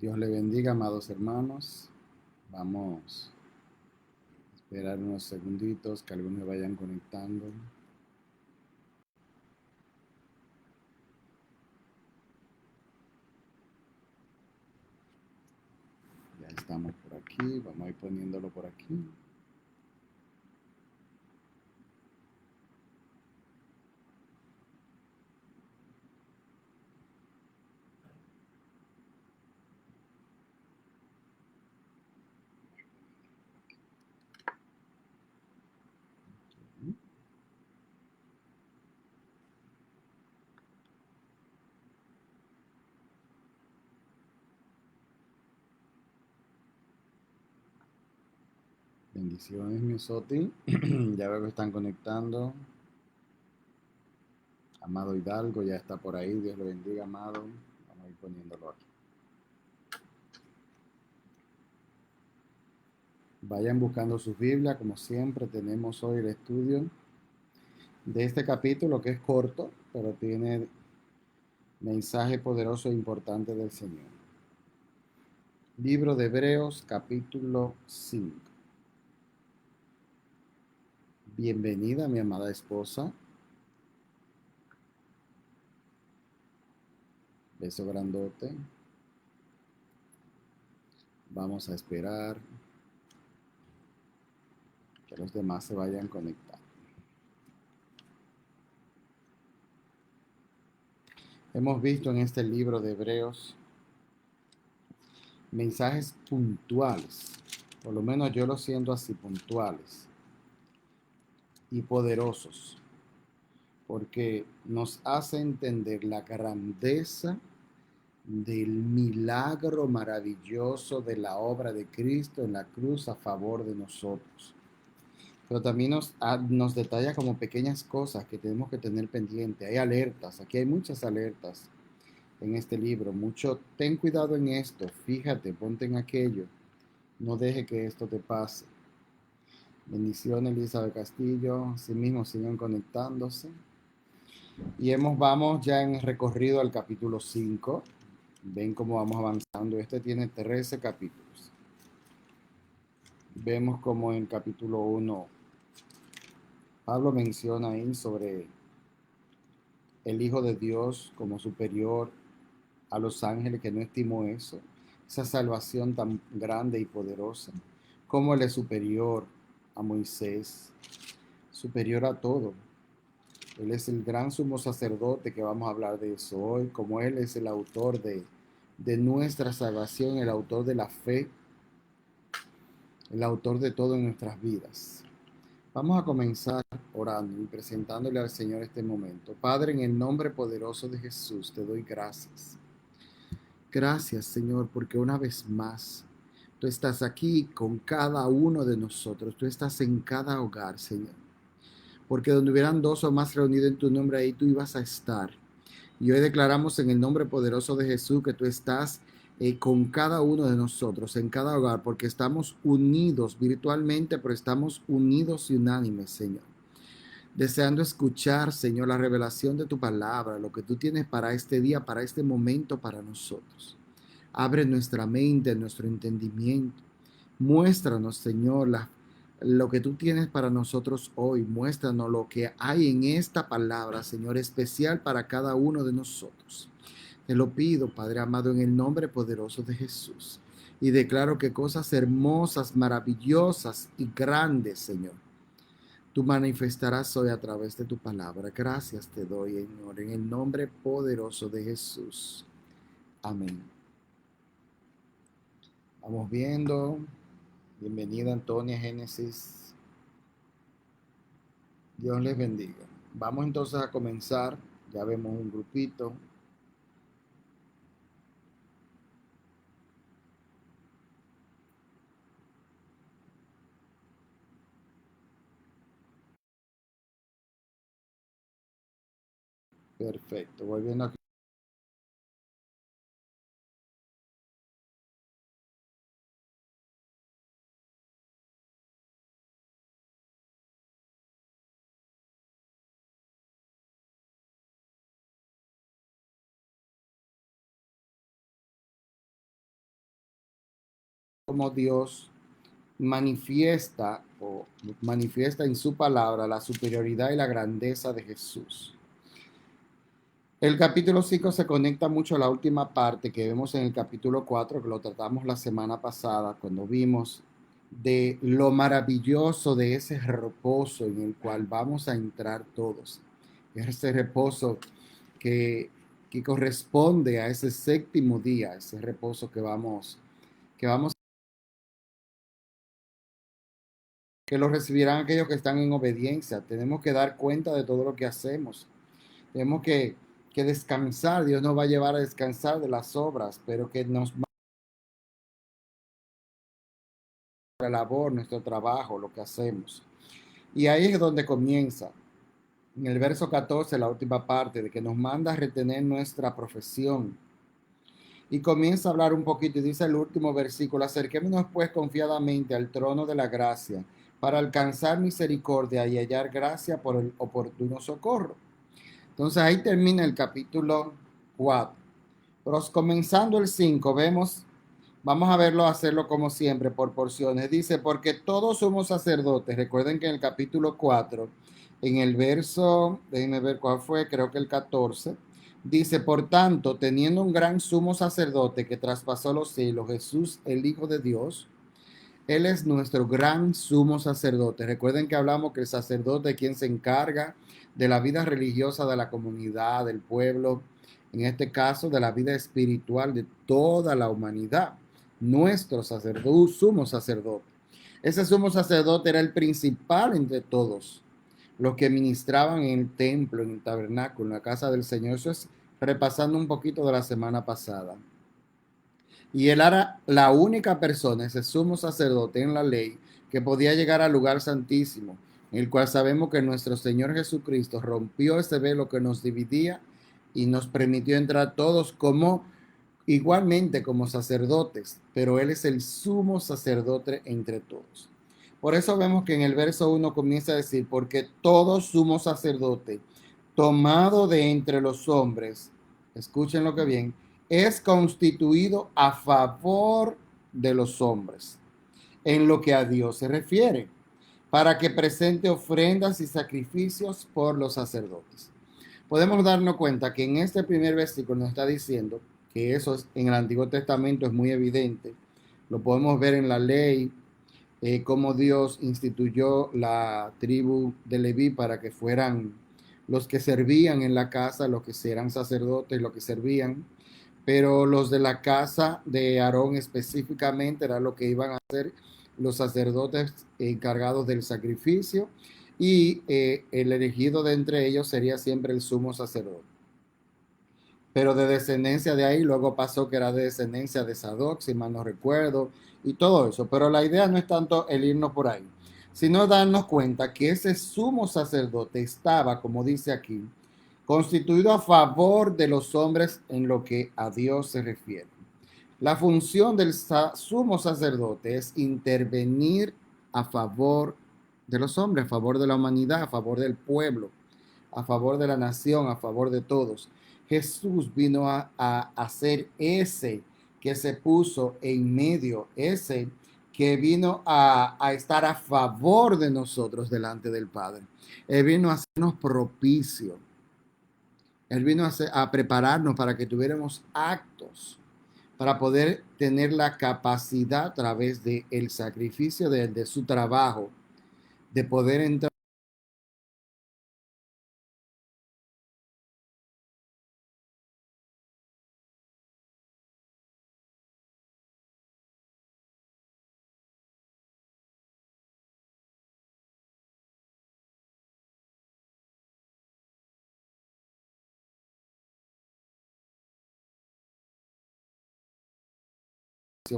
Dios le bendiga, amados hermanos. Vamos a esperar unos segunditos que algunos vayan conectando. Ya estamos por aquí. Vamos a ir poniéndolo por aquí. Bendiciones, mi Soti. Ya veo que están conectando. Amado Hidalgo ya está por ahí. Dios le bendiga, amado. Vamos a ir poniéndolo aquí. Vayan buscando su Biblia. Como siempre, tenemos hoy el estudio de este capítulo que es corto, pero tiene mensaje poderoso e importante del Señor. Libro de Hebreos, capítulo 5. Bienvenida, mi amada esposa. Beso grandote. Vamos a esperar que los demás se vayan conectando. Hemos visto en este libro de Hebreos mensajes puntuales, por lo menos yo lo siento así, puntuales y poderosos, porque nos hace entender la grandeza del milagro maravilloso de la obra de Cristo en la cruz a favor de nosotros. Pero también nos detalla como pequeñas cosas que tenemos que tener pendiente. Hay alertas, aquí hay muchas alertas en este libro. Mucho, ten cuidado en esto, fíjate, ponte en aquello, no deje que esto te pase. Bendiciones, Elizabeth Castillo, así mismo siguen conectándose. Y vamos ya en el recorrido al capítulo 5. Ven cómo vamos avanzando. Este tiene 13 capítulos. Vemos como en el capítulo 1 Pablo menciona ahí sobre el Hijo de Dios como superior a los ángeles, que no estimó eso, esa salvación tan grande y poderosa, como Él es superior a Moisés, superior a todo. Él es el gran sumo sacerdote, que vamos a hablar de eso hoy, como Él es el autor de nuestra salvación, el autor de la fe, el autor de todo en nuestras vidas. Vamos a comenzar orando y presentándole al Señor este momento. Padre, en el nombre poderoso de Jesús, te doy gracias. Gracias, Señor, porque una vez más tú estás aquí con cada uno de nosotros. Tú estás en cada hogar, Señor. Porque donde hubieran dos o más reunidos en tu nombre, ahí tú ibas a estar. Y hoy declaramos en el nombre poderoso de Jesús que tú estás con cada uno de nosotros, en cada hogar, porque estamos unidos virtualmente, pero estamos unidos y unánimes, Señor. Deseando escuchar, Señor, la revelación de tu palabra, lo que tú tienes para este día, para este momento, para nosotros. Abre nuestra mente, nuestro entendimiento. Muéstranos, Señor, lo que tú tienes para nosotros hoy. Muéstranos lo que hay en esta palabra, Señor, especial para cada uno de nosotros. Te lo pido, Padre amado, en el nombre poderoso de Jesús. Y declaro que cosas hermosas, maravillosas y grandes, Señor, tú manifestarás hoy a través de tu palabra. Gracias te doy, Señor, en el nombre poderoso de Jesús. Amén. Vamos viendo. Bienvenida, Antonia Génesis. Dios les bendiga. Vamos entonces a comenzar. Ya vemos un grupito. Perfecto. Voy viendo aquí. como Dios manifiesta en su palabra la superioridad y la grandeza de Jesús. El capítulo 5 se conecta mucho a la última parte que vemos en el capítulo 4, que lo tratamos la semana pasada, cuando vimos de lo maravilloso de ese reposo en el cual vamos a entrar todos. Ese reposo que corresponde a ese séptimo día, ese reposo que lo recibirán aquellos que están en obediencia. Tenemos que dar cuenta de todo lo que hacemos. Tenemos que descansar. Dios nos va a llevar a descansar de las obras, pero que nos va a la labor, nuestro trabajo, lo que hacemos. Y ahí es donde comienza. En el verso 14, la última parte, de que nos manda a retener nuestra profesión. Y comienza a hablar un poquito y dice el último versículo: acerquémonos pues confiadamente al trono de la gracia para alcanzar misericordia y hallar gracia por el oportuno socorro. Entonces ahí termina el capítulo 4. Pero comenzando el 5, vamos a verlo, hacerlo como siempre, por porciones. Dice, porque todos somos sacerdotes. Recuerden que en el capítulo 4, en el verso, déjenme ver cuál fue, creo que el 14, dice, por tanto, teniendo un gran sumo sacerdote que traspasó los cielos, Jesús, el Hijo de Dios, Él es nuestro gran sumo sacerdote. Recuerden que hablamos que el sacerdote es quien se encarga de la vida religiosa de la comunidad, del pueblo, en este caso de la vida espiritual de toda la humanidad. Nuestro sacerdote, sumo sacerdote. Ese sumo sacerdote era el principal entre todos los que ministraban en el templo, en el tabernáculo, en la casa del Señor. Eso es repasando un poquito de la semana pasada. Y él era la única persona, ese sumo sacerdote en la ley, que podía llegar al lugar santísimo, en el cual sabemos que nuestro Señor Jesucristo rompió ese velo que nos dividía y nos permitió entrar todos como igualmente como sacerdotes, pero Él es el sumo sacerdote entre todos. Por eso vemos que en el verso 1 comienza a decir, porque todo sumo sacerdote tomado de entre los hombres, escuchen lo que bien, es constituido a favor de los hombres, en lo que a Dios se refiere, para que presente ofrendas y sacrificios por los sacerdotes. Podemos darnos cuenta que en este primer versículo nos está diciendo que eso en el Antiguo Testamento es muy evidente. Lo podemos ver en la ley, cómo Dios instituyó la tribu de Leví para que fueran los que servían en la casa, los que eran sacerdotes, los que servían, pero los de la casa de Aarón específicamente era lo que iban a hacer los sacerdotes encargados del sacrificio, y el elegido de entre ellos sería siempre el sumo sacerdote. Pero de descendencia de ahí, luego pasó que era de descendencia de Sadoc, si mal no recuerdo, y todo eso. Pero la idea no es tanto el irnos por ahí, sino darnos cuenta que ese sumo sacerdote estaba, como dice aquí, constituido a favor de los hombres en lo que a Dios se refiere. La función del sumo sacerdote es intervenir a favor de los hombres, a favor de la humanidad, a favor del pueblo, a favor de la nación, a favor de todos. Jesús vino a ser ese que se puso en medio, ese que vino a estar a favor de nosotros delante del Padre. Él vino a hacernos propicio. Él vino a prepararnos para que tuviéramos actos, para poder tener la capacidad a través del sacrificio de su trabajo, de poder entrar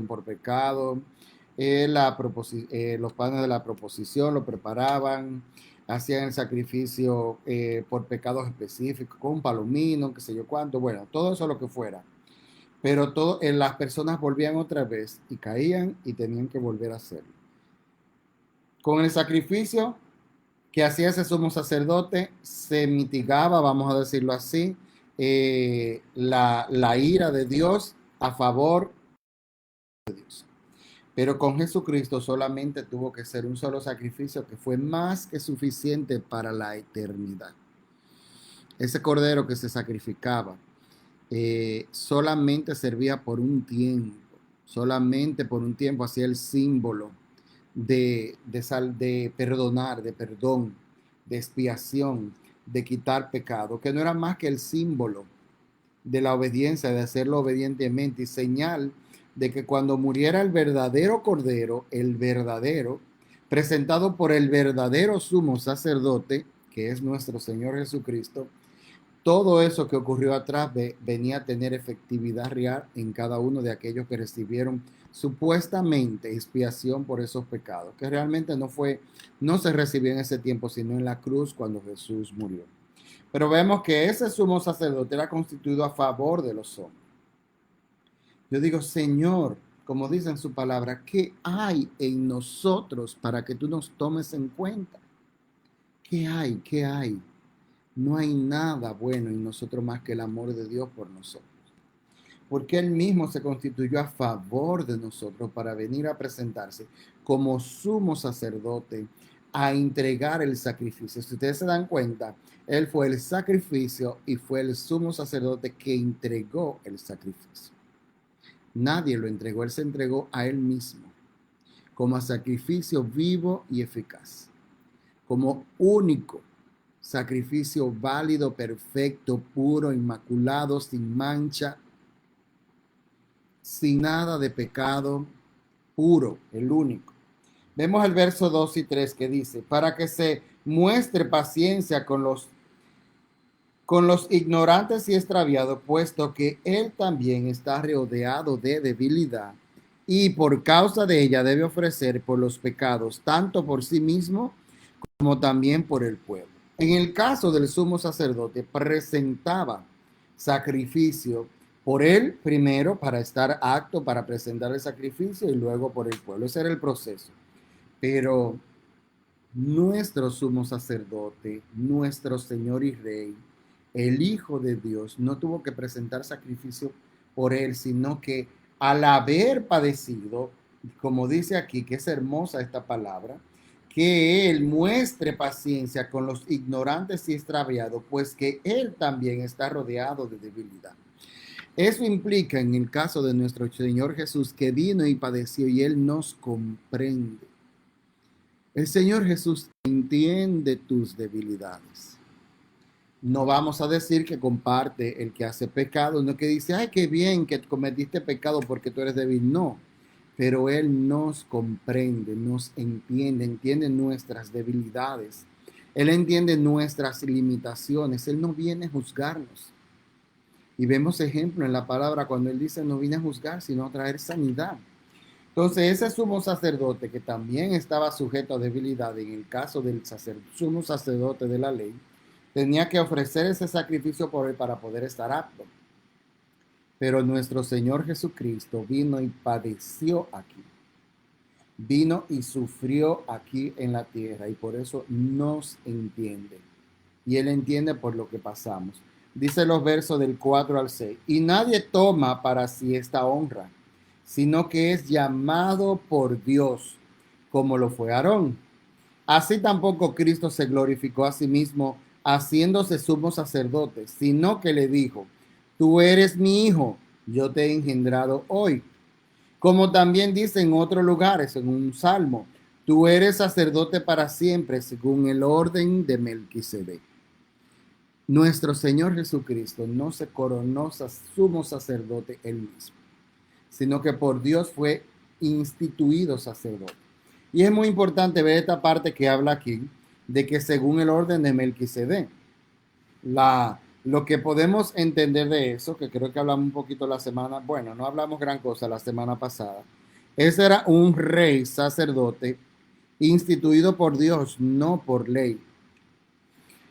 por pecado. Los padres de la proposición lo preparaban, hacían el sacrificio por pecados específicos, con palomino, qué sé yo cuánto, bueno, todo eso lo que fuera. Pero las personas volvían otra vez y caían y tenían que volver a hacerlo. Con el sacrificio que hacía ese sumo sacerdote, se mitigaba, vamos a decirlo así, la ira de Dios a favor de Dios. Pero con Jesucristo solamente tuvo que ser un solo sacrificio que fue más que suficiente para la eternidad. Ese cordero que se sacrificaba solamente servía por un tiempo, solamente por un tiempo hacía el símbolo de perdonar, de perdón, de expiación, de quitar pecado, que no era más que el símbolo de la obediencia, de hacerlo obedientemente y señal de que cuando muriera el verdadero cordero, el verdadero, presentado por el verdadero sumo sacerdote, que es nuestro Señor Jesucristo, todo eso que ocurrió atrás venía a tener efectividad real en cada uno de aquellos que recibieron supuestamente expiación por esos pecados, que realmente no se recibió en ese tiempo, sino en la cruz cuando Jesús murió. Pero vemos que ese sumo sacerdote era constituido a favor de los hombres. Yo digo, Señor, como dice en su palabra, ¿qué hay en nosotros para que tú nos tomes en cuenta? ¿Qué hay? ¿Qué hay? No hay nada bueno en nosotros más que el amor de Dios por nosotros. Porque Él mismo se constituyó a favor de nosotros para venir a presentarse como sumo sacerdote a entregar el sacrificio. Si ustedes se dan cuenta, Él fue el sacrificio y fue el sumo sacerdote que entregó el sacrificio. Nadie lo entregó, Él se entregó a Él mismo como sacrificio vivo y eficaz, como único sacrificio válido, perfecto, puro, inmaculado, sin mancha, sin nada de pecado, puro, el único. Vemos el verso 2 y 3 que dice, para que se muestre paciencia con los ignorantes y extraviados, puesto que él también está rodeado de debilidad y por causa de ella debe ofrecer por los pecados, tanto por sí mismo como también por el pueblo. En el caso del sumo sacerdote, presentaba sacrificio por él primero para estar apto para presentar el sacrificio y luego por el pueblo. Ese era el proceso. Pero nuestro sumo sacerdote, nuestro Señor y Rey, el Hijo de Dios, no tuvo que presentar sacrificio por él, sino que al haber padecido, como dice aquí, que es hermosa esta palabra, que Él muestre paciencia con los ignorantes y extraviados, pues que Él también está rodeado de debilidad. Eso implica en el caso de nuestro Señor Jesús, que vino y padeció y Él nos comprende. El Señor Jesús entiende tus debilidades. No vamos a decir que comparte el que hace pecado, no que dice, ay, qué bien que cometiste pecado porque tú eres débil. No, pero Él nos comprende, nos entiende, entiende nuestras debilidades. Él entiende nuestras limitaciones. Él no viene a juzgarnos. Y vemos ejemplo en la palabra cuando Él dice, no vine a juzgar, sino a traer sanidad. Entonces, ese sumo sacerdote que también estaba sujeto a debilidad en el caso del sumo sacerdote de la ley, tenía que ofrecer ese sacrificio por él para poder estar apto. Pero nuestro Señor Jesucristo vino y padeció aquí. Vino y sufrió aquí en la tierra y por eso nos entiende. Y Él entiende por lo que pasamos. Dice los versos del 4 al 6. Y nadie toma para sí esta honra, sino que es llamado por Dios, como lo fue Aarón. Así tampoco Cristo se glorificó a sí mismo haciéndose sumo sacerdote, sino que le dijo, tú eres mi hijo, yo te he engendrado hoy. Como también dice en otros lugares, en un salmo, tú eres sacerdote para siempre, según el orden de Melquisedec. Nuestro Señor Jesucristo no se coronó sumo sacerdote él mismo, sino que por Dios fue instituido sacerdote. Y es muy importante ver esta parte que habla aquí, de que según el orden de Melquisedec, lo que podemos entender de eso, que creo que hablamos un poquito la semana, bueno, no hablamos gran cosa la semana pasada, ese era un rey sacerdote instituido por Dios, no por ley.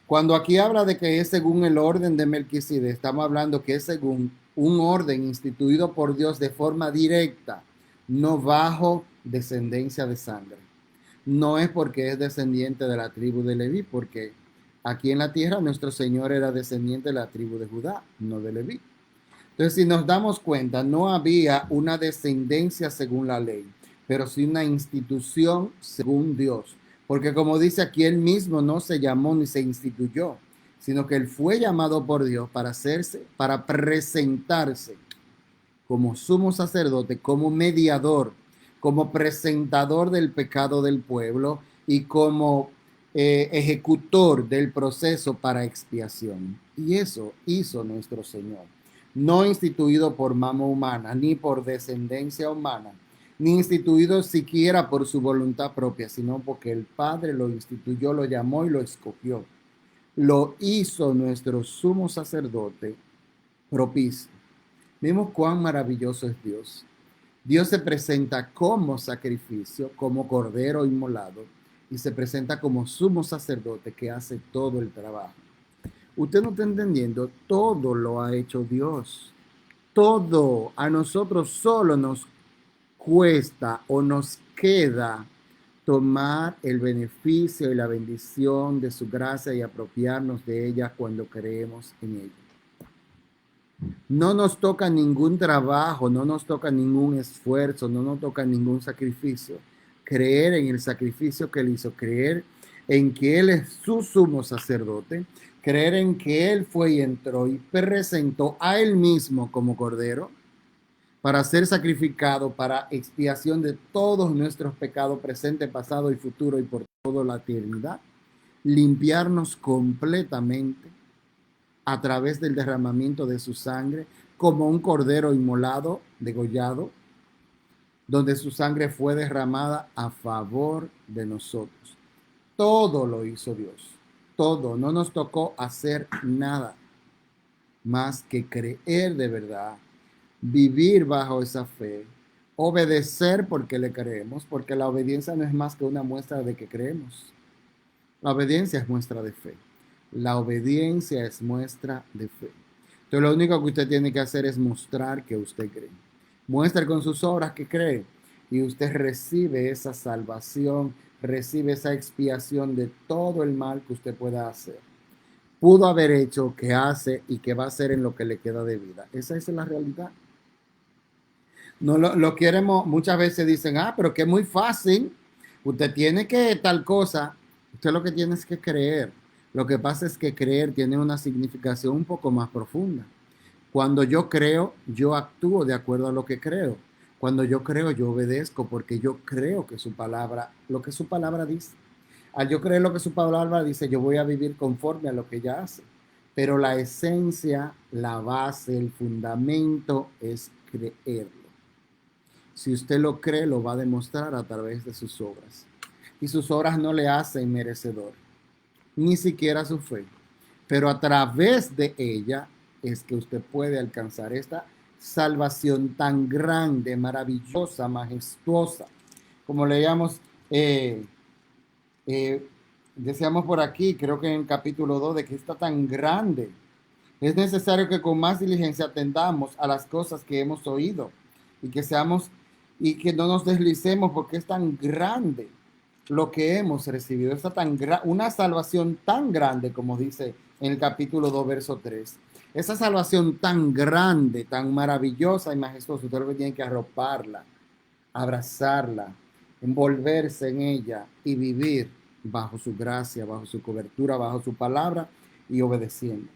Cuando aquí habla de que es según el orden de Melquisedec, estamos hablando que es según un orden instituido por Dios de forma directa, no bajo descendencia de sangre. No es porque es descendiente de la tribu de Leví, porque aquí en la tierra nuestro Señor era descendiente de la tribu de Judá, no de Leví. Entonces, si nos damos cuenta, no había una descendencia según la ley. pero sí una institución según Dios. Porque como dice aquí, él mismo no se llamó ni se instituyó, sino que él fue llamado por Dios para hacerse, para presentarse como sumo sacerdote, como mediador, como presentador del pecado del pueblo y como ejecutor del proceso para expiación. Y eso hizo nuestro Señor. No instituido por mano humana, ni por descendencia humana, ni instituido siquiera por su voluntad propia, sino porque el Padre lo instituyó, lo llamó y lo escogió. Lo hizo nuestro sumo sacerdote propicio. Vemos cuán maravilloso es Dios. Dios se presenta como sacrificio, como cordero inmolado, y se presenta como sumo sacerdote que hace todo el trabajo. Usted no está entendiendo, todo lo ha hecho Dios. Todo a nosotros solo nos cuesta o nos queda tomar el beneficio y la bendición de su gracia y apropiarnos de ella cuando creemos en ella. No nos toca ningún trabajo, no nos toca ningún esfuerzo, no nos toca ningún sacrificio. Creer en el sacrificio que él hizo, creer en que él es su sumo sacerdote, creer en que él fue y entró y presentó a él mismo como cordero para ser sacrificado para expiación de todos nuestros pecados presente, pasado y futuro y por toda la eternidad. Limpiarnos completamente a través del derramamiento de su sangre, como un cordero inmolado, degollado, donde su sangre fue derramada a favor de nosotros. Todo lo hizo Dios, todo. No nos tocó hacer nada más que creer de verdad, vivir bajo esa fe, obedecer porque le creemos, porque la obediencia no es más que una muestra de que creemos. La obediencia es muestra de fe. La obediencia es muestra de fe. Entonces lo único que usted tiene que hacer es mostrar que usted cree. Muestre con sus obras que cree y usted recibe esa salvación, recibe esa expiación de todo el mal que usted pueda hacer. Pudo haber hecho, que hace y que va a hacer en lo que le queda de vida. Esa es la realidad. No lo queremos, muchas veces dicen, pero que es muy fácil. Usted tiene que tal cosa. Usted lo que tiene es que creer. Lo que pasa es que creer tiene una significación un poco más profunda. Cuando yo creo, yo actúo de acuerdo a lo que creo. Cuando yo creo, yo obedezco porque yo creo que su palabra, lo que su palabra dice. Al yo creer lo que su palabra dice, yo voy a vivir conforme a lo que ella hace. Pero la esencia, la base, el fundamento es creerlo. Si usted lo cree, lo va a demostrar a través de sus obras. Y sus obras no le hacen merecedor, ni siquiera su fe. Pero a través de ella es que usted puede alcanzar esta salvación tan grande, maravillosa, majestuosa. Como leíamos, decíamos por aquí, creo que en el capítulo 2, de que está tan grande. Es necesario que con más diligencia atendamos a las cosas que hemos oído y que seamos y que no nos deslicemos porque es tan grande lo que hemos recibido. Está tan una salvación tan grande, como dice en el capítulo 2, verso 3. Esa salvación tan grande, tan maravillosa y majestuosa, usted lo que tiene que arroparla, abrazarla, envolverse en ella y vivir bajo su gracia, bajo su cobertura, bajo su palabra y obedeciendo.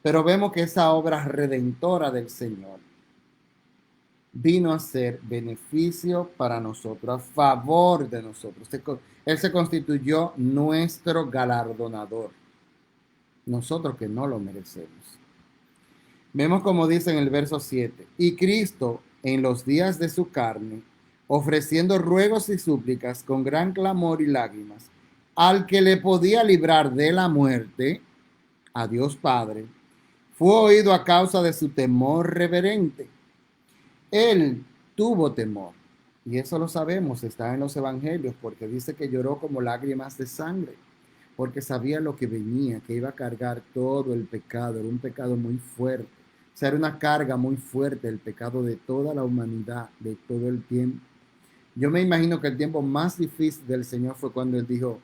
Pero vemos que esa obra redentora del Señor vino a ser beneficio para nosotros, a favor de nosotros. Él se constituyó nuestro galardonador, nosotros que no lo merecemos. Vemos como dice en el verso 7, y Cristo en los días de su carne, ofreciendo ruegos y súplicas con gran clamor y lágrimas, al que le podía librar de la muerte, a Dios Padre, fue oído a causa de su temor reverente. Él tuvo temor. Y eso lo sabemos, está en los evangelios, porque dice que lloró como lágrimas de sangre, porque sabía lo que venía, que iba a cargar todo el pecado, era un pecado muy fuerte. O sea, era una carga muy fuerte, el pecado de toda la humanidad, de todo el tiempo. Yo me imagino que el tiempo más difícil del Señor fue cuando Él dijo,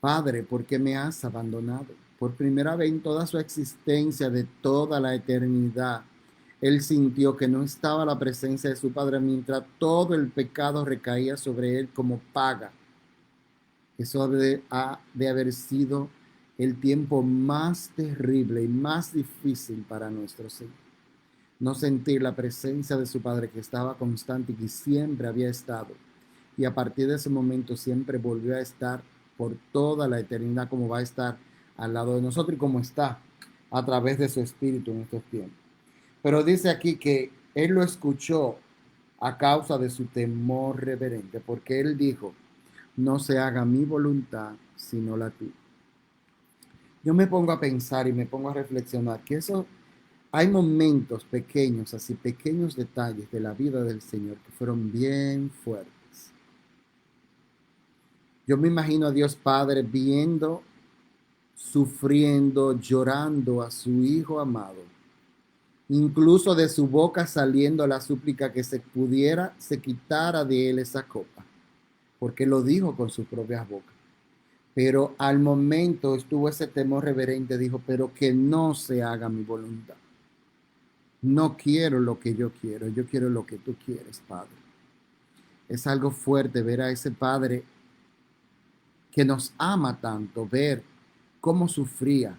Padre, ¿por qué me has abandonado? Por primera vez en toda su existencia de toda la eternidad, Él sintió que no estaba la presencia de su Padre mientras todo el pecado recaía sobre él como paga. Eso ha de haber sido el tiempo más terrible y más difícil para nuestro Señor. No sentir la presencia de su Padre que estaba constante y que siempre había estado. Y a partir de ese momento siempre volvió a estar por toda la eternidad, como va a estar al lado de nosotros y como está a través de su Espíritu en estos tiempos. Pero dice aquí que él lo escuchó a causa de su temor reverente, porque él dijo, no se haga mi voluntad, sino la tuya. Yo me pongo a pensar y me pongo a reflexionar que eso, hay momentos pequeños, así pequeños detalles de la vida del Señor que fueron bien fuertes. Yo me imagino a Dios Padre viendo, sufriendo, llorando a su Hijo amado. Incluso de su boca saliendo la súplica que se quitara de él esa copa, porque lo dijo con sus propias bocas. Pero al momento estuvo ese temor reverente, dijo, pero que no se haga mi voluntad. No quiero lo que yo quiero lo que tú quieres, Padre. Es algo fuerte ver a ese Padre que nos ama tanto, ver cómo sufría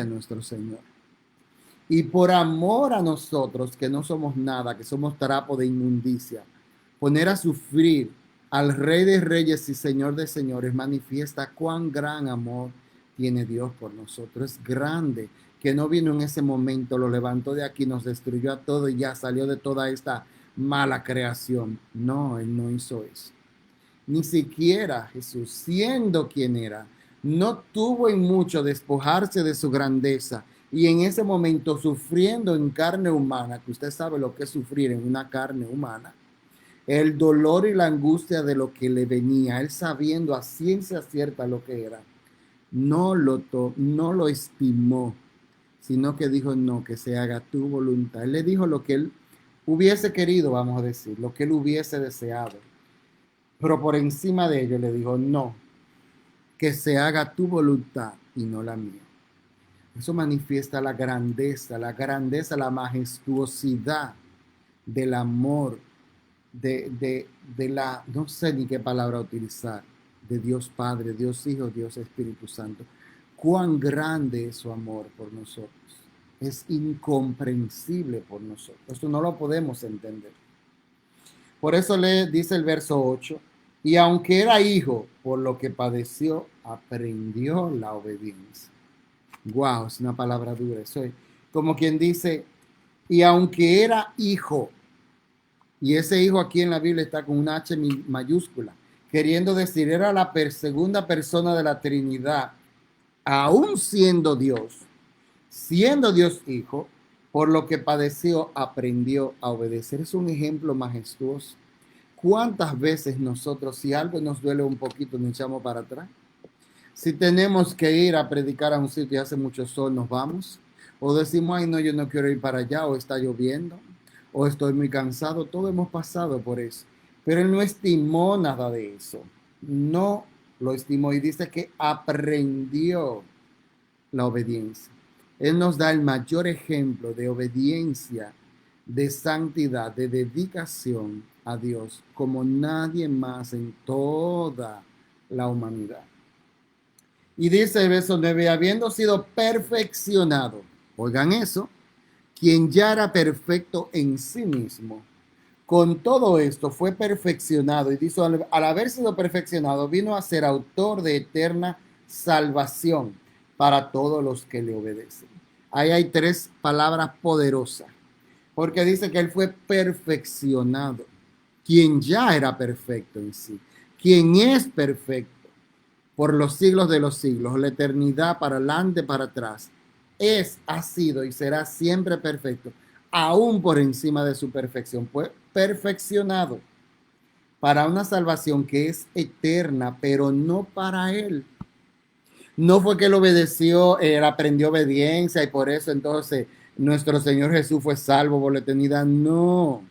nuestro Señor. Y por amor a nosotros, que no somos nada, que somos trapo de inmundicia, poner a sufrir al Rey de Reyes y Señor de Señores, manifiesta cuán gran amor tiene Dios por nosotros. Es grande, que no vino en ese momento, lo levantó de aquí, nos destruyó a todo y ya salió de toda esta mala creación. No, Él no hizo eso. Ni siquiera Jesús, siendo quien era, no tuvo en mucho despojarse de su grandeza y en ese momento sufriendo en carne humana, que usted sabe lo que es sufrir en una carne humana, el dolor y la angustia de lo que le venía, él sabiendo a ciencia cierta lo que era, no lo estimó, sino que dijo, no, que se haga tu voluntad. Él le dijo lo que él hubiese querido, vamos a decir, lo que él hubiese deseado. Pero por encima de ello le dijo, no, que se haga tu voluntad y no la mía. Eso manifiesta la majestuosidad del amor, de la, no sé ni qué palabra utilizar, de Dios Padre, Dios Hijo, Dios Espíritu Santo. Cuán grande es su amor por nosotros. Es incomprensible por nosotros. Esto no lo podemos entender. Por eso le dice el verso 8, y aunque era hijo, por lo que padeció, aprendió la obediencia. Wow, es una palabra dura. Eso es como quien dice, y aunque era hijo, y ese hijo aquí en la Biblia está con una H mayúscula, queriendo decir, era la segunda persona de la Trinidad, aún siendo Dios hijo, por lo que padeció, aprendió a obedecer. Es un ejemplo majestuoso. ¿Cuántas veces nosotros, si algo nos duele un poquito, nos echamos para atrás? Si tenemos que ir a predicar a un sitio y hace mucho sol, nos vamos. O decimos, ay, no, yo no quiero ir para allá, o está lloviendo, o estoy muy cansado. Todos hemos pasado por eso. Pero él no estimó nada de eso. No lo estimó y dice que aprendió la obediencia. Él nos da el mayor ejemplo de obediencia, de santidad, de dedicación a Dios, como nadie más en toda la humanidad. Y dice el verso 9, habiendo sido perfeccionado, oigan eso, quien ya era perfecto en sí mismo, con todo esto fue perfeccionado y dice, al haber sido perfeccionado, vino a ser autor de eterna salvación para todos los que le obedecen. Ahí hay tres palabras poderosas, porque dice que él fue perfeccionado, quien ya era perfecto en sí, quien es perfecto por los siglos de los siglos, la eternidad para adelante, para atrás, ha sido y será siempre perfecto, aún por encima de su perfección. Fue perfeccionado para una salvación que es eterna, pero no para él. No fue que él obedeció, él aprendió obediencia y por eso entonces nuestro Señor Jesús fue salvo por la eternidad. No,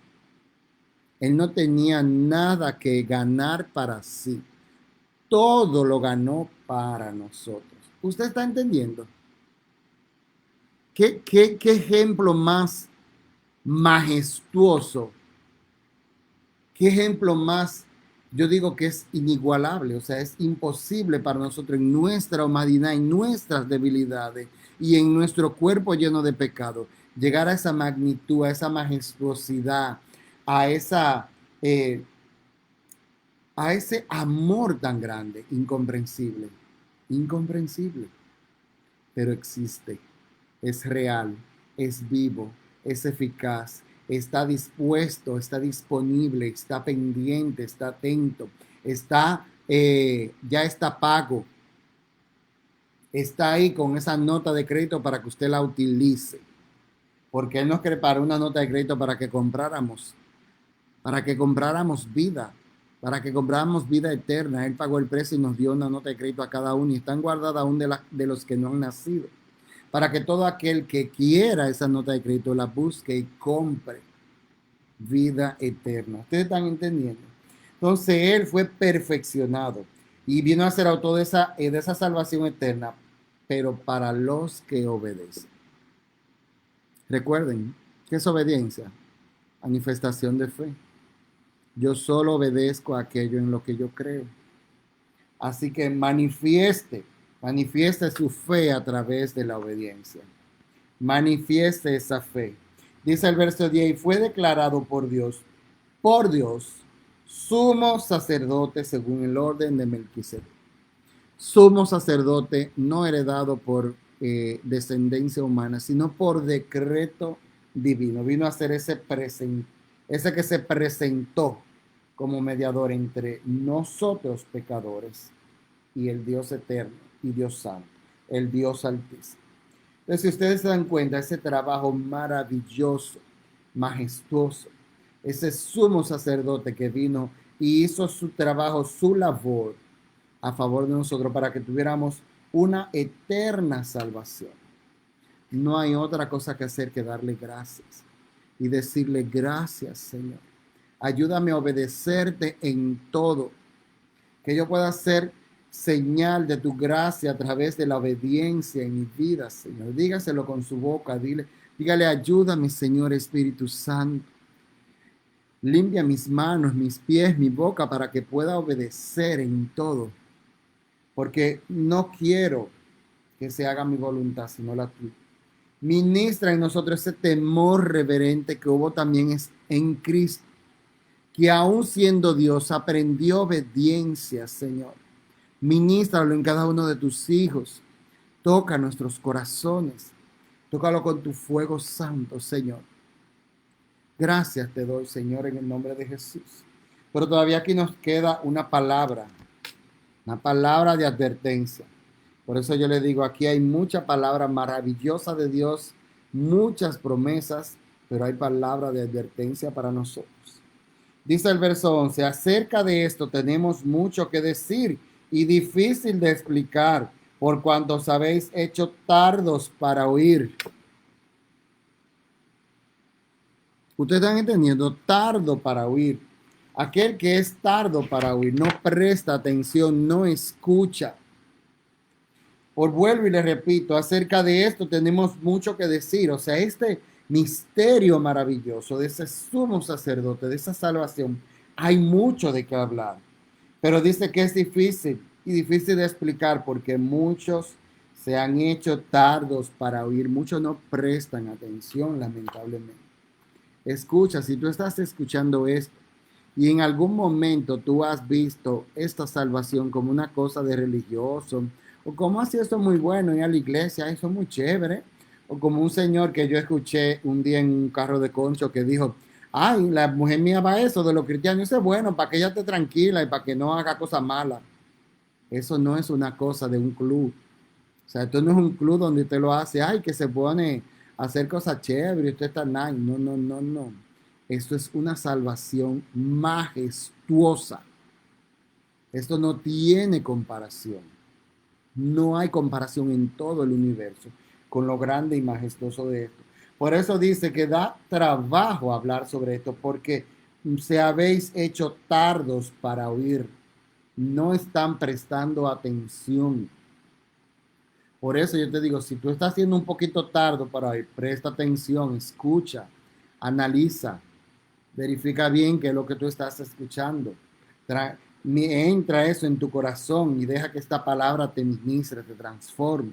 él no tenía nada que ganar para sí. Todo lo ganó para nosotros. ¿Usted está entendiendo? ¿Qué ejemplo más majestuoso? ¿Qué ejemplo más? Yo digo que es inigualable, o sea, es imposible para nosotros en nuestra humanidad, en nuestras debilidades y en nuestro cuerpo lleno de pecado, llegar a esa magnitud, a esa majestuosidad, a esa, eh, a ese amor tan grande, incomprensible, incomprensible, pero existe, es real, es vivo, es eficaz, está dispuesto, está disponible, está pendiente, está atento, ya está pago, está ahí con esa nota de crédito para que usted la utilice, porque Él nos preparó una nota de crédito para que compráramos vida, para que compráramos vida eterna. Él pagó el precio y nos dio una nota de crédito a cada uno y están guardadas aún de los que no han nacido, para que todo aquel que quiera esa nota de crédito la busque y compre vida eterna. ¿Ustedes están entendiendo? Entonces Él fue perfeccionado y vino a ser autor de esa salvación eterna, pero para los que obedecen. Recuerden, ¿qué es obediencia? Manifestación de fe. Yo solo obedezco a aquello en lo que yo creo. Así que manifieste su fe a través de la obediencia. Manifieste esa fe. Dice el verso 10, y fue declarado por Dios, sumo sacerdote según el orden de Melquisedec. Sumo sacerdote no heredado por descendencia humana, sino por decreto divino. Vino a ser ese que se presentó como mediador entre nosotros pecadores y el Dios eterno y Dios santo, el Dios altísimo. Entonces, si ustedes se dan cuenta, ese trabajo maravilloso, majestuoso, ese sumo sacerdote que vino y hizo su trabajo, su labor a favor de nosotros para que tuviéramos una eterna salvación. No hay otra cosa que hacer que darle gracias y decirle gracias, Señor. Ayúdame a obedecerte en todo, que yo pueda ser señal de tu gracia a través de la obediencia en mi vida, Señor. Dígaselo con su boca, dígale, ayúdame, Señor Espíritu Santo. Limpia mis manos, mis pies, mi boca para que pueda obedecer en todo. Porque no quiero que se haga mi voluntad, sino la tuya. Ministra en nosotros ese temor reverente que hubo también en Cristo, que aún siendo Dios aprendió obediencia, Señor. Ministralo en cada uno de tus hijos. Toca nuestros corazones. Tócalo con tu fuego santo, Señor. Gracias te doy, Señor, en el nombre de Jesús. Pero todavía aquí nos queda una palabra de advertencia. Por eso yo le digo, aquí hay mucha palabra maravillosa de Dios, muchas promesas, pero hay palabra de advertencia para nosotros. Dice el verso 11, acerca de esto tenemos mucho que decir y difícil de explicar, por cuanto os habéis hecho tardos para oír. Ustedes están entendiendo, tardo para oír. Aquel que es tardo para oír, no presta atención, no escucha. Por vuelvo y le repito, acerca de esto tenemos mucho que decir. O sea, este misterio maravilloso de ese sumo sacerdote, de esa salvación, hay mucho de qué hablar. Pero dice que es difícil y difícil de explicar porque muchos se han hecho tardos para oír, muchos no prestan atención, lamentablemente. Escucha, si tú estás escuchando esto y en algún momento tú has visto esta salvación como una cosa de religioso, o como así esto es muy bueno, ir a la iglesia, eso es muy chévere, o como un señor que yo escuché un día en un carro de concho que dijo, ay, la mujer mía va a eso de los cristianos, eso es bueno, para que ella esté tranquila y para que no haga cosas malas. Eso no es una cosa de un club. O sea, esto no es un club donde usted lo hace, ay, que se pone a hacer cosas chéveres y usted está nice. No, no, no, no. Esto es una salvación majestuosa. Esto no tiene comparación. No hay comparación en todo el universo con lo grande y majestuoso de esto. Por eso dice que da trabajo hablar sobre esto, porque se habéis hecho tardos para oír. No están prestando atención. Por eso yo te digo, si tú estás siendo un poquito tardo para hoy, presta atención, escucha, analiza, verifica bien qué es lo que tú estás escuchando. Entra eso en tu corazón y deja que esta palabra te ministre, te transforme.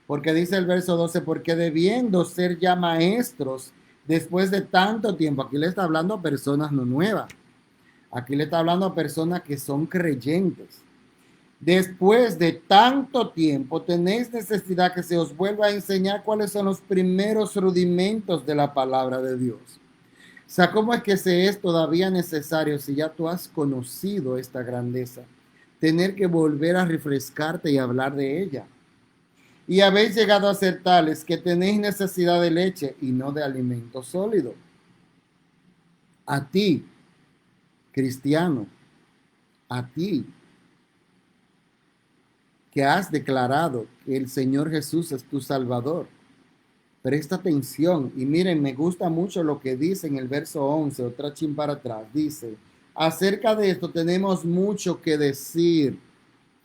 Porque dice el verso 12, porque debiendo ser ya maestros después de tanto tiempo, aquí le está hablando a personas no nuevas, aquí le está hablando a personas que son creyentes. Después de tanto tiempo, tenéis necesidad que se os vuelva a enseñar cuáles son los primeros rudimentos de la palabra de Dios. O sea, ¿cómo es que se es todavía necesario, si ya tú has conocido esta grandeza, tener que volver a refrescarte y hablar de ella? Y habéis llegado a ser tales que tenéis necesidad de leche y no de alimento sólido. A ti, cristiano, a ti, que has declarado que el Señor Jesús es tu Salvador. Presta atención y miren, me gusta mucho lo que dice en el verso 11, otra chin para atrás. Dice, acerca de esto tenemos mucho que decir.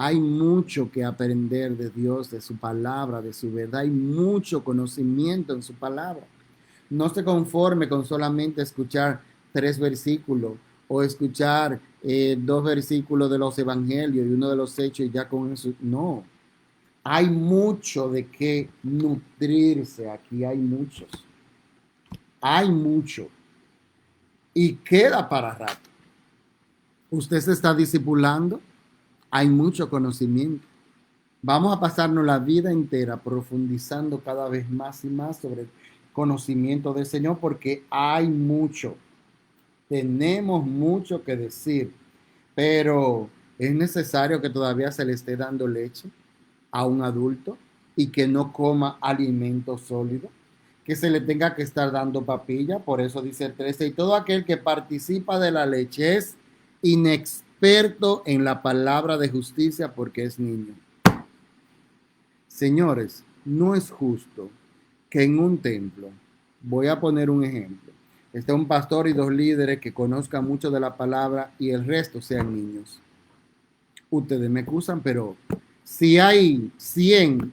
Hay mucho que aprender de Dios, de su palabra, de su verdad. Hay mucho conocimiento en su palabra. No se conforme con solamente escuchar 3 versículos o escuchar 2 versículos de los evangelios y uno de los hechos y ya con eso. No, hay mucho de qué nutrirse aquí, hay muchos. Hay mucho. Y queda para rato. Usted se está discipulando, hay mucho conocimiento. Vamos a pasarnos la vida entera profundizando cada vez más y más sobre el conocimiento del Señor porque hay mucho. Tenemos mucho que decir, pero es necesario que todavía se le esté dando leche a un adulto y que no coma alimento sólido, que se le tenga que estar dando papilla. Por eso dice el 13, y todo aquel que participa de la leche es inexperto en la palabra de justicia porque es niño. Señores, no es justo que en un templo, voy a poner un ejemplo, esté un pastor y 2 líderes que conozcan mucho de la palabra y el resto sean niños. Ustedes me excusan, pero si hay 100,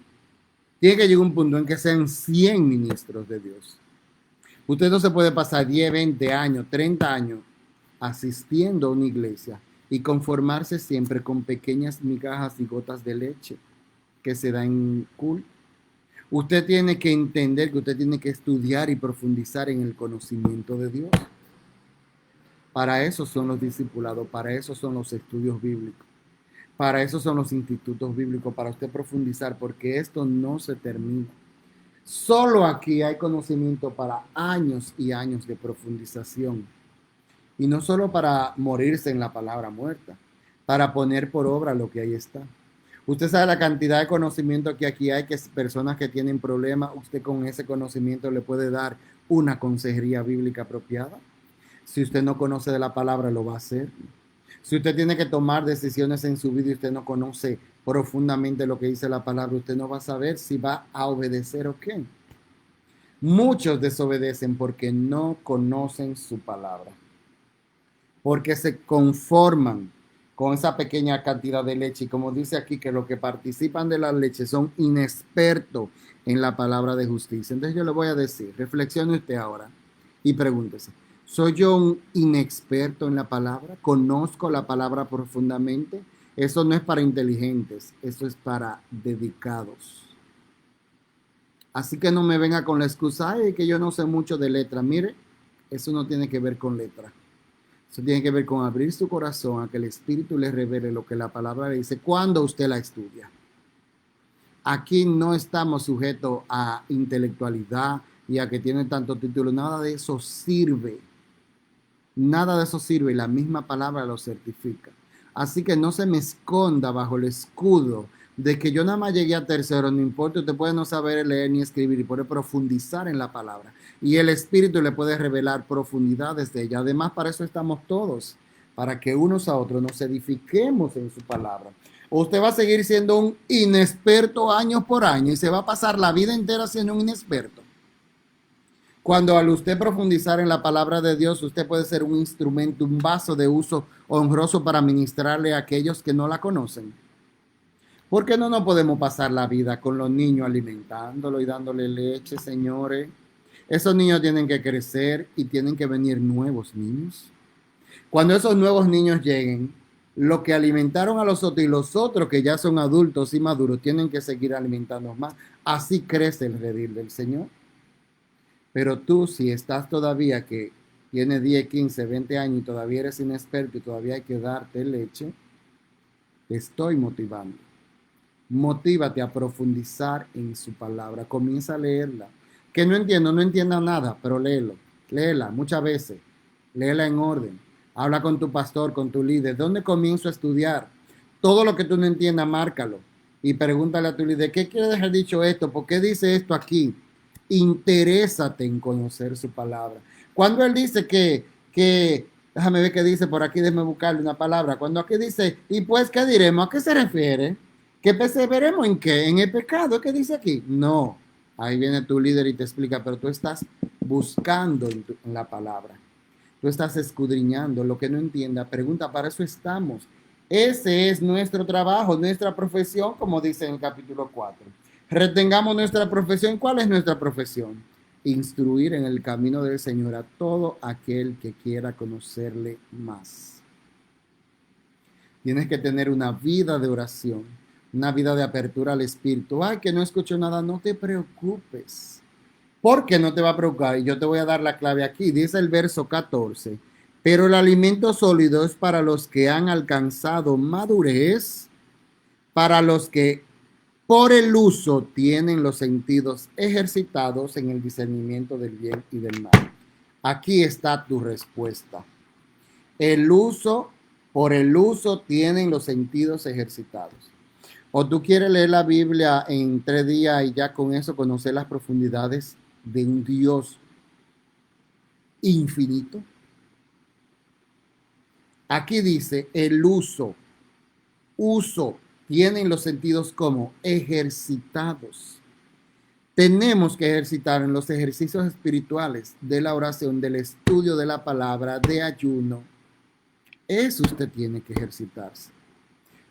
tiene que llegar un punto en que sean 100 ministros de Dios. Usted no se puede pasar 10, 20 años, 30 años asistiendo a una iglesia y conformarse siempre con pequeñas migajas y gotas de leche que se da en culto. Usted tiene que entender que usted tiene que estudiar y profundizar en el conocimiento de Dios. Para eso son los discipulados, para eso son los estudios bíblicos, para eso son los institutos bíblicos, para usted profundizar, porque esto no se termina. Solo aquí hay conocimiento para años y años de profundización. Y no solo para morirse en la palabra muerta, para poner por obra lo que ahí está. Usted sabe la cantidad de conocimiento que aquí hay, que personas que tienen problemas, usted con ese conocimiento le puede dar una consejería bíblica apropiada. Si usted no conoce de la palabra, lo va a hacer. Si usted tiene que tomar decisiones en su vida y usted no conoce profundamente lo que dice la palabra, usted no va a saber si va a obedecer o qué. Muchos desobedecen porque no conocen su palabra, porque se conforman con esa pequeña cantidad de leche. Y como dice aquí, que los que participan de la leche son inexpertos en la palabra de justicia. Entonces yo le voy a decir, reflexione usted ahora y pregúntese, ¿soy yo un inexperto en la palabra? ¿Conozco la palabra profundamente? Eso no es para inteligentes, eso es para dedicados. Así que no me venga con la excusa, ay, que yo no sé mucho de letra. Mire, eso no tiene que ver con letra. Eso tiene que ver con abrir su corazón a que el Espíritu le revele lo que la palabra le dice cuando usted la estudia. Aquí no estamos sujetos a intelectualidad y a que tiene tanto título. Nada de eso sirve. Nada de eso sirve y la misma palabra lo certifica. Así que no se me esconda bajo el escudo de que yo nada más llegué a tercero, no importa, usted puede no saber leer ni escribir y puede profundizar en la palabra. Y el Espíritu le puede revelar profundidades de ella. Además, para eso estamos todos, para que unos a otros nos edifiquemos en su palabra. O usted va a seguir siendo un inexperto año por año y se va a pasar la vida entera siendo un inexperto. Cuando al usted profundizar en la palabra de Dios, usted puede ser un instrumento, un vaso de uso honroso para ministrarle a aquellos que no la conocen. ¿Por qué no nos podemos pasar la vida con los niños alimentándolo y dándole leche, señores? Esos niños tienen que crecer y tienen que venir nuevos niños. Cuando esos nuevos niños lleguen, lo que alimentaron a los otros y los otros que ya son adultos y maduros tienen que seguir alimentando más. Así crece el redil del Señor. Pero tú, si estás todavía que tienes 10, 15, 20 años y todavía eres inexperto y todavía hay que darte leche, te estoy motivando. Motívate a profundizar en su palabra. Comienza a leerla. Que no entiendo, no entienda nada, pero léelo. Léela muchas veces. Léela en orden. Habla con tu pastor, con tu líder. ¿Dónde comienzo a estudiar? Todo lo que tú no entiendas, márcalo. Y pregúntale a tu líder, ¿qué quiere dejar dicho esto? ¿Por qué dice esto aquí? Interésate en conocer su palabra. Cuando él dice déjame ver qué dice por aquí, déjame buscarle una palabra. Cuando aquí dice, y pues, ¿qué diremos? ¿A qué se refiere? ¿Que perseveremos en qué? ¿En el pecado? ¿Qué dice aquí? No. Ahí viene tu líder y te explica, pero tú estás buscando en la palabra. Tú estás escudriñando lo que no entienda. Pregunta, para eso estamos. Ese es nuestro trabajo, nuestra profesión, como dice en el capítulo 4. Retengamos nuestra profesión. ¿Cuál es nuestra profesión? Instruir en el camino del Señor a todo aquel que quiera conocerle más. Tienes que tener una vida de oración, una vida de apertura al Espíritu. Ay, que no escucho nada, no te preocupes. ¿Por qué no te va a preocupar? Y yo te voy a dar la clave aquí. Dice el verso 14. Pero el alimento sólido es para los que han alcanzado madurez, para los que por el uso tienen los sentidos ejercitados en el discernimiento del bien y del mal. Aquí está tu respuesta. El uso, por el uso tienen los sentidos ejercitados. O tú quieres leer la Biblia en 3 días y ya con eso conocer las profundidades de un Dios infinito. Aquí dice el uso, tienen los sentidos como ejercitados. Tenemos que ejercitar en los ejercicios espirituales de la oración, del estudio de la palabra, de ayuno. Eso usted tiene que ejercitarse.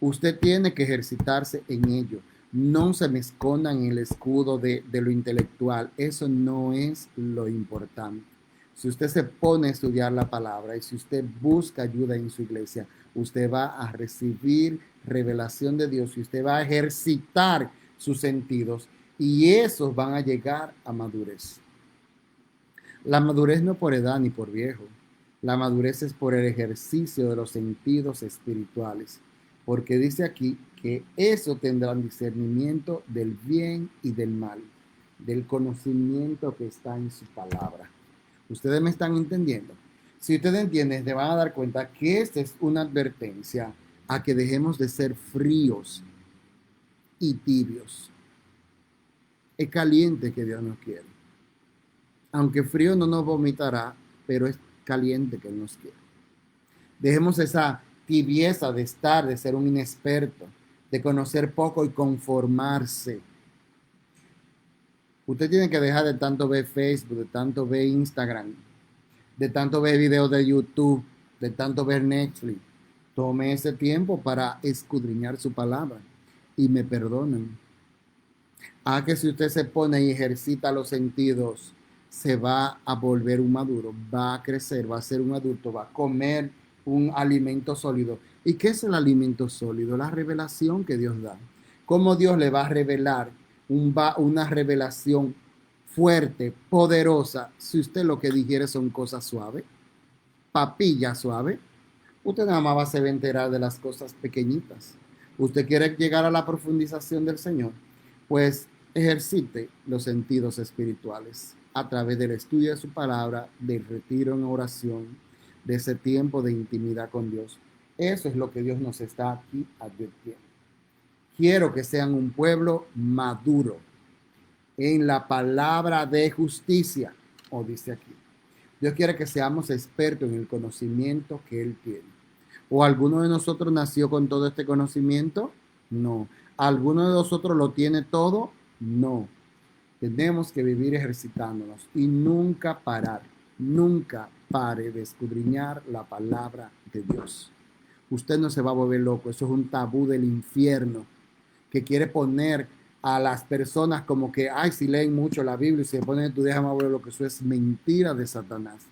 Usted tiene que ejercitarse en ello. No se me escondan en el escudo de lo intelectual. Eso no es lo importante. Si usted se pone a estudiar la palabra y si usted busca ayuda en su iglesia, usted va a recibir revelación de Dios y usted va a ejercitar sus sentidos y esos van a llegar a madurez. La madurez no por edad ni por viejo. La madurez es por el ejercicio de los sentidos espirituales. Porque dice aquí que eso tendrán discernimiento del bien y del mal, del conocimiento que está en su palabra. ¿Ustedes me están entendiendo? Si ustedes entienden, se van a dar cuenta que esta es una advertencia a que dejemos de ser fríos y tibios. Es caliente que Dios nos quiere. Aunque frío no nos vomitará, pero es caliente que Él nos quiere. Dejemos esa tibieza de estar, de ser un inexperto, de conocer poco y conformarse. Usted tiene que dejar de tanto ver Facebook, de tanto ver Instagram, de tanto ver videos de YouTube, de tanto ver Netflix. Tome ese tiempo para escudriñar su palabra y me perdonen. Que si usted se pone y ejercita los sentidos, se va a volver un maduro, va a crecer, va a ser un adulto, va a comer un alimento sólido. ¿Y qué es el alimento sólido? La revelación que Dios da. ¿Cómo Dios le va a revelar una revelación fuerte, poderosa, si usted lo que digiere son cosas suaves, papilla suave? Usted nada más se va a enterar de las cosas pequeñitas. ¿Usted quiere llegar a la profundización del Señor? Pues ejercite los sentidos espirituales a través del estudio de su palabra, del retiro en oración, de ese tiempo de intimidad con Dios. Eso es lo que Dios nos está aquí advirtiendo. Quiero que sean un pueblo maduro en la palabra de justicia, o dice aquí. Dios quiere que seamos expertos en el conocimiento que Él tiene. ¿O alguno de nosotros nació con todo este conocimiento? No. ¿Alguno de nosotros lo tiene todo? No. Tenemos que vivir ejercitándonos y nunca parar. Nunca pare de escudriñar la palabra de Dios. Usted no se va a volver loco. Eso es un tabú del infierno. que quiere poner a las personas como que, ay, si leen mucho la Biblia y se ponen estudiar más lo que eso es mentira de Satanás.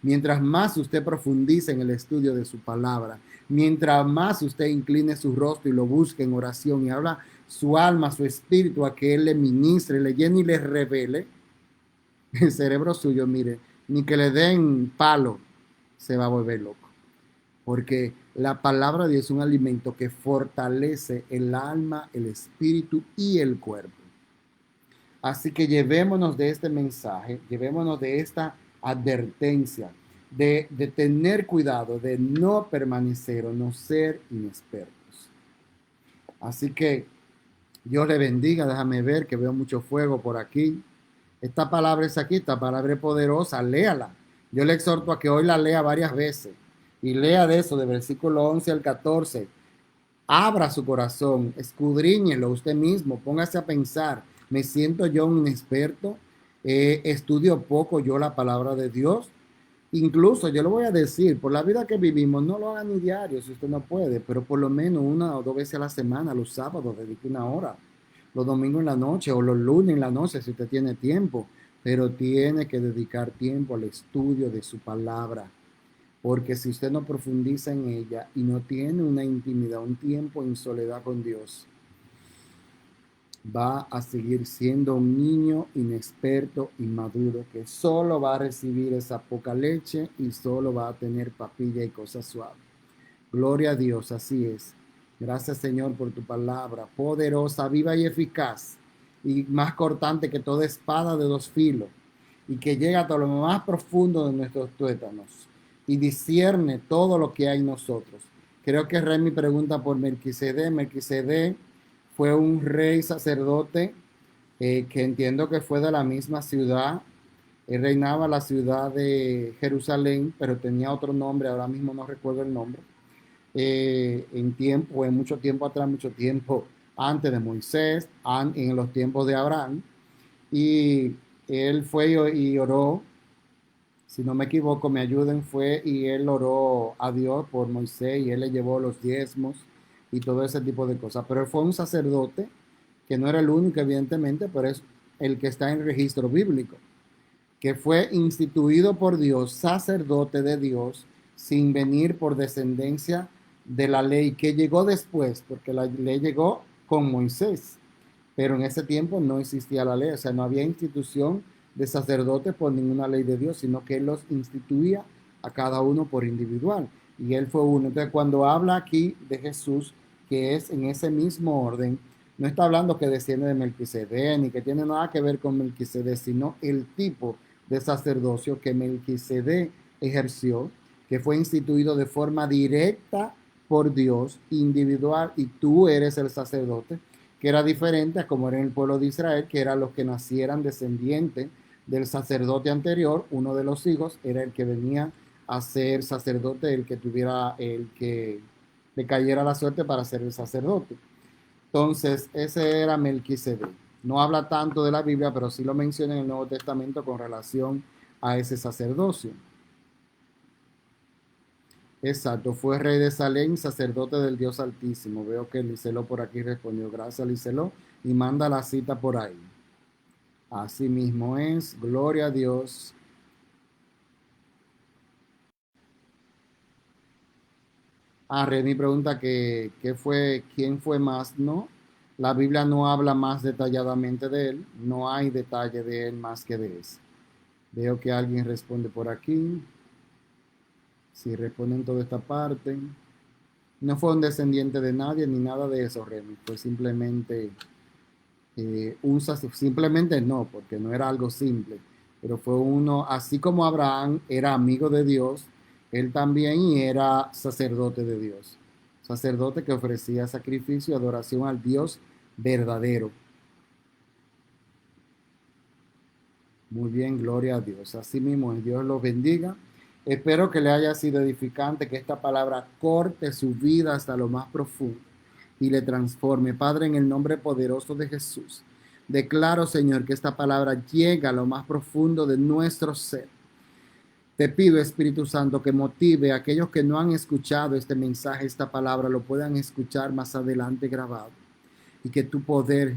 Mientras más usted profundice en el estudio de su palabra, mientras más usted incline su rostro y lo busque en oración y habla su alma, su espíritu a que Él le ministre, le llene y le revele, el cerebro suyo, mire, ni que le den palo, se va a volver loco. Porque la palabra de Dios es un alimento que fortalece el alma, el espíritu y el cuerpo. Así que llevémonos de este mensaje, llevémonos de esta advertencia, de tener cuidado, de no permanecer o no ser inexpertos. Así que Dios le bendiga, déjame ver que veo mucho fuego por aquí. Esta palabra es aquí, esta palabra es poderosa, léala. Yo le exhorto a que hoy la lea varias veces y lea de eso, de versículo 11 al 14. Abra su corazón, escudriñelo usted mismo, póngase a pensar, ¿me siento yo un inexperto? ¿Estudio poco yo la palabra de Dios? Incluso yo lo voy a decir, por la vida que vivimos, no lo haga ni diario si usted no puede, pero por lo menos 1 o 2 veces a la semana, los sábados, dedique 1 hora, los domingos en la noche o los lunes en la noche si usted tiene tiempo, pero tiene que dedicar tiempo al estudio de su palabra, porque si usted no profundiza en ella y no tiene una intimidad, un tiempo en soledad con Dios, va a seguir siendo un niño inexperto, inmaduro, que solo va a recibir esa poca leche y solo va a tener papilla y cosas suaves. Gloria a Dios, así es. Gracias, Señor, por tu palabra, poderosa, viva y eficaz, y más cortante que toda espada de 2 filos, y que llega hasta lo más profundo de nuestros tuétanos, y discierne todo lo que hay en nosotros. Creo que Remy pregunta por Melquisedec. Melquisedec fue un rey sacerdote que entiendo que fue de la misma ciudad. Él reinaba la ciudad de Jerusalén, pero tenía otro nombre, ahora mismo no recuerdo el nombre. En mucho tiempo atrás, mucho tiempo antes de Moisés, en los tiempos de Abraham. Y él fue y oró, si no me equivoco, me ayuden, fue y él oró a Dios por Moisés y él le llevó los diezmos y todo ese tipo de cosas. Pero él fue un sacerdote, que no era el único, evidentemente, pero es el que está en el registro bíblico, que fue instituido por Dios, sacerdote de Dios, sin venir por descendencia de la ley que llegó después, porque la ley llegó con Moisés, pero en ese tiempo no existía la ley, o sea, no había institución de sacerdotes por ninguna ley de Dios, sino que Él los instituía a cada uno por individual, y Él fue uno. Entonces, cuando habla aquí de Jesús, que es en ese mismo orden, no está hablando que desciende de Melquisedec, ni que tiene nada que ver con Melquisedec, sino el tipo de sacerdocio que Melquisedec ejerció, que fue instituido de forma directa por Dios, individual, y tú eres el sacerdote, que era diferente a como era en el pueblo de Israel, que eran los que nacieran descendientes del sacerdote anterior. Uno de los hijos era el que venía a ser sacerdote, el que tuviera, el que le cayera la suerte para ser el sacerdote. Entonces, ese era Melquisedec. No habla tanto de la Biblia, pero sí lo menciona en el Nuevo Testamento con relación a ese sacerdocio. Exacto, fue rey de Salem, sacerdote del Dios Altísimo. Veo que Liceló por aquí respondió. Gracias, Liceló. Y manda la cita por ahí. Así mismo es. Gloria a Dios. Reni pregunta que quién fue más. No, la Biblia no habla más detalladamente de él. No hay detalle de él más que de eso. Veo que alguien responde por aquí. Si responden toda esta parte. No fue un descendiente de nadie ni nada de eso, Remy. Fue simplemente simplemente no, porque no era algo simple. Pero fue uno, así como Abraham era amigo de Dios, él también era sacerdote de Dios. Sacerdote que ofrecía sacrificio y adoración al Dios verdadero. Muy bien, gloria a Dios. Así mismo, Dios los bendiga. Espero que le haya sido edificante, que esta palabra corte su vida hasta lo más profundo y le transforme. Padre, en el nombre poderoso de Jesús, declaro, Señor, que esta palabra llega a lo más profundo de nuestro ser. Te pido, Espíritu Santo, que motive a aquellos que no han escuchado este mensaje, esta palabra, lo puedan escuchar más adelante grabado. y que tu poder,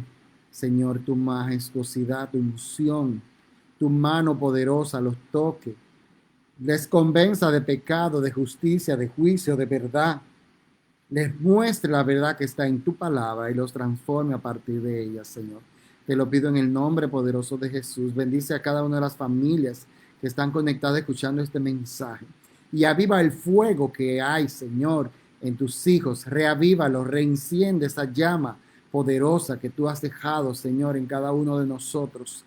Señor, tu majestuosidad, tu unción, tu mano poderosa los toque, les convenza de pecado, de justicia, de juicio, de verdad, les muestre la verdad que está en tu palabra y los transforme a partir de ella, Señor. Te lo pido en el nombre poderoso de Jesús. Bendice a cada una de las familias que están conectadas escuchando este mensaje. Y aviva el fuego que hay, Señor, en tus hijos. Reavívalo, reenciende esa llama poderosa que tú has dejado, Señor, en cada uno de nosotros.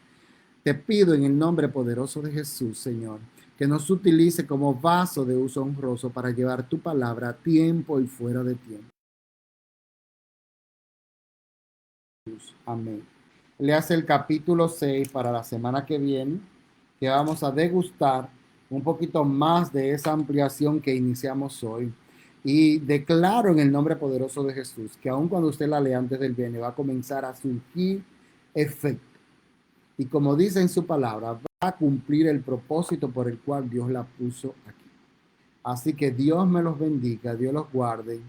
Te pido en el nombre poderoso de Jesús, Señor, que nos utilice como vaso de uso honroso para llevar tu palabra a tiempo y fuera de tiempo. Amén. Leas el capítulo 6 para la semana que viene, que vamos a degustar un poquito más de esa ampliación que iniciamos hoy. Y declaro en el nombre poderoso de Jesús que aun cuando usted la lea antes del viernes va a comenzar a surgir efecto. Y como dice en su palabra, va a cumplir el propósito por el cual Dios la puso aquí. Así que Dios me los bendiga, Dios los guarde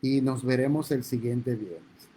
y nos veremos el siguiente viernes.